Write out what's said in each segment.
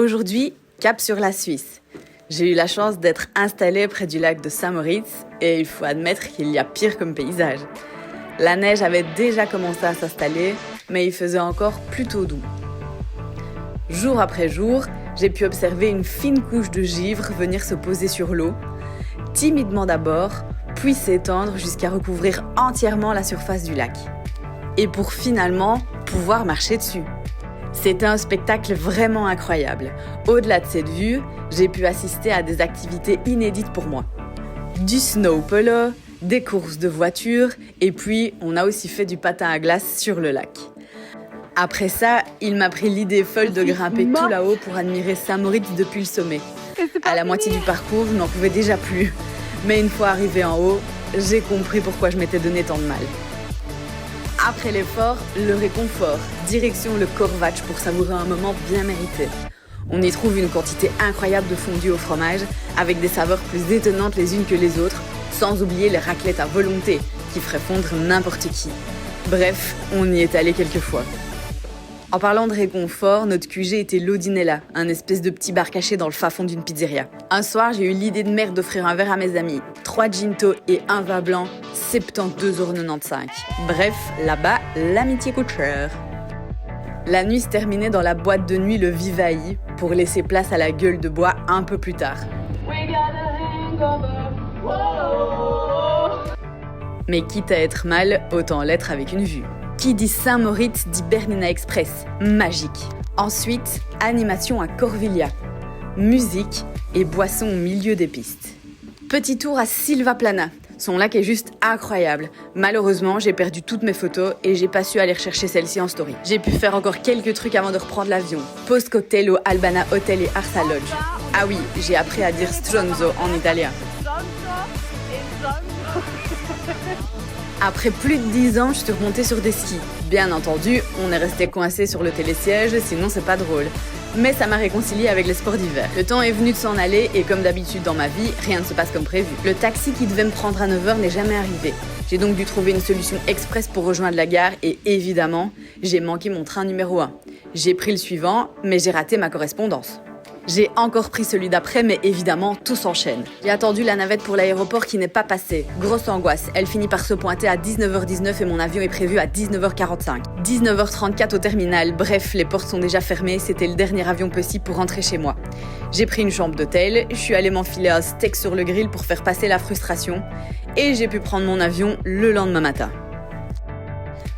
Aujourd'hui, cap sur la Suisse. J'ai eu la chance d'être installée près du lac de St-Moritz et il faut admettre qu'il y a pire comme paysage. La neige avait déjà commencé à s'installer, mais il faisait encore plutôt doux. Jour après jour, j'ai pu observer une fine couche de givre venir se poser sur l'eau, timidement d'abord, puis s'étendre jusqu'à recouvrir entièrement la surface du lac. Et pour finalement pouvoir marcher dessus. C'était un spectacle vraiment incroyable. Au-delà de cette vue, j'ai pu assister à des activités inédites pour moi. Du snow polo, des courses de voitures, et puis on a aussi fait du patin à glace sur le lac. Après ça, il m'a pris l'idée folle de grimper tout là-haut pour admirer St-Moritz depuis le sommet. À la moitié du parcours, je n'en pouvais déjà plus. Mais une fois arrivé en haut, j'ai compris pourquoi je m'étais donné tant de mal. Après l'effort, le réconfort, direction le Corvatsch pour savourer un moment bien mérité. On y trouve une quantité incroyable de fondue au fromage, avec des saveurs plus étonnantes les unes que les autres, sans oublier les raclettes à volonté, qui feraient fondre n'importe qui. Bref, on y est allé quelques fois. En parlant de réconfort, notre QG était l'Odinella, un espèce de petit bar caché dans le fin fond d'une pizzeria. Un soir, j'ai eu l'idée de merde d'offrir un verre à mes amis. 3 ginto et un vin blanc, 72,95 €. Bref, là-bas, l'amitié coûte cher. La nuit se terminait dans la boîte de nuit Le Vivaï pour laisser place à la gueule de bois un peu plus tard. Mais quitte à être mal, autant l'être avec une vue. Qui dit St-Moritz dit Bernina Express, magique. Ensuite, animation à Corviglia, musique et boissons au milieu des pistes. Petit tour à Silvaplana, son lac est juste incroyable. Malheureusement, j'ai perdu toutes mes photos et j'ai pas su aller rechercher celle-ci en story. J'ai pu faire encore quelques trucs avant de reprendre l'avion. Post cocktail au Albana Hotel et Arsa Lodge. Ah oui, j'ai appris à dire stronzo en italien. Après plus de 10 ans, je suis remontée sur des skis. Bien entendu, on est resté coincé sur le télésiège, sinon c'est pas drôle. Mais ça m'a réconciliée avec les sports d'hiver. Le temps est venu de s'en aller et comme d'habitude dans ma vie, rien ne se passe comme prévu. Le taxi qui devait me prendre à 9h n'est jamais arrivé. J'ai donc dû trouver une solution express pour rejoindre la gare et évidemment, j'ai manqué mon train numéro 1. J'ai pris le suivant, mais j'ai raté ma correspondance. J'ai encore pris celui d'après, mais évidemment, tout s'enchaîne. J'ai attendu la navette pour l'aéroport qui n'est pas passée. Grosse angoisse, elle finit par se pointer à 19h19 et mon avion est prévu à 19h45. 19h34 au terminal, bref, les portes sont déjà fermées, c'était le dernier avion possible pour rentrer chez moi. J'ai pris une chambre d'hôtel, je suis allée m'enfiler un steak sur le grill pour faire passer la frustration et j'ai pu prendre mon avion le lendemain matin.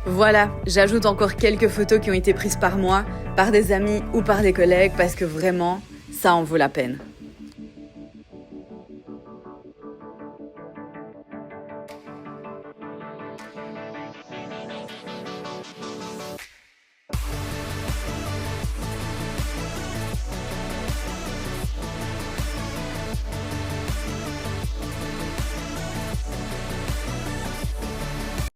Voilà, j'ajoute encore quelques photos qui ont été prises par moi, par des amis ou par des collègues parce que vraiment, ça en vaut la peine.